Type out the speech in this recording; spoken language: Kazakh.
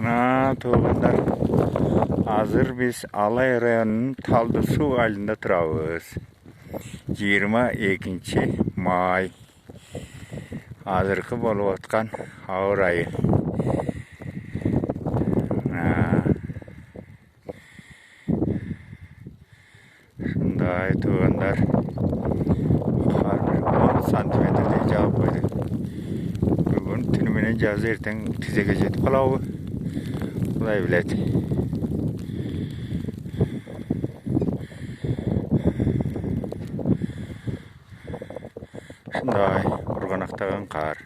Туғандар, азыр біз Алай районының Талдысу айылында тұрабыз. 22 май. Азырқы болып отқан ауыр айы. Шындай туғандар. Қар 10 сантиметрдей жауып қойды. Бүгін түніменен жазы ертең тізеге жетіп қалауы. Құдай біледі. Шындай ұрғанақтаған қар.